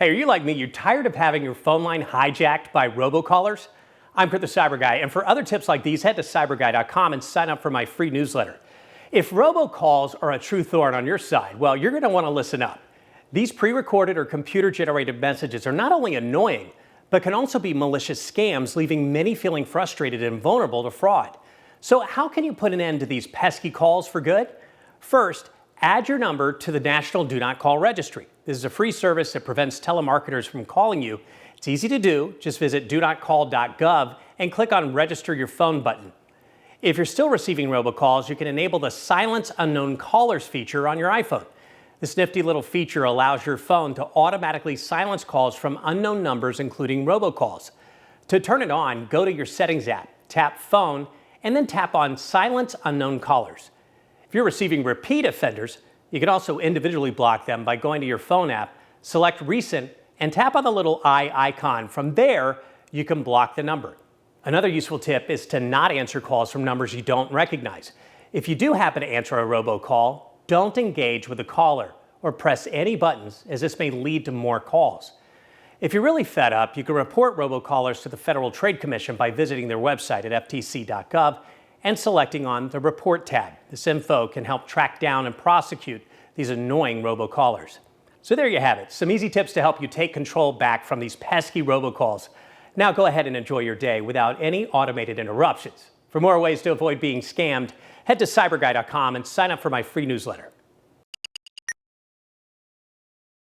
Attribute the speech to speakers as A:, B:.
A: Hey, are you like me? You're tired of having your phone line hijacked by robocallers? I'm Kurt the CyberGuy, and for other tips like these, head to cyberguy.com and sign up for my free newsletter. If robocalls are a true thorn on your side, well, you're going to want to listen up. These pre-recorded or computer-generated messages are not only annoying, but can also be malicious scams, leaving many feeling frustrated and vulnerable to fraud. So how can you put an end to these pesky calls for good? First, add your number to the National Do Not Call Registry. This is a free service that prevents telemarketers from calling you. It's easy to do. Just visit donotcall.gov and click on Register Your Phone button. If you're still receiving robocalls, you can enable the Silence Unknown Callers feature on your iPhone. This nifty little feature allows your phone to automatically silence calls from unknown numbers, including robocalls. To turn it on, go to your Settings app, tap Phone, and then tap on Silence Unknown Callers. If you're receiving repeat offenders, you can also individually block them by going to your phone app, select Recent, and tap on the little eye icon. From there, you can block the number. Another useful tip is to not answer calls from numbers you don't recognize. If you do happen to answer a robocall, don't engage with the caller or press any buttons, as this may lead to more calls. If you're really fed up, you can report robocallers to the Federal Trade Commission by visiting their website at ftc.gov and selecting on the Report tab. This info can help track down and prosecute these annoying robocallers. So there you have it, some easy tips to help you take control back from these pesky robocalls. Now go ahead and enjoy your day without any automated interruptions. For more ways to avoid being scammed, head to cyberguy.com and sign up for my free newsletter.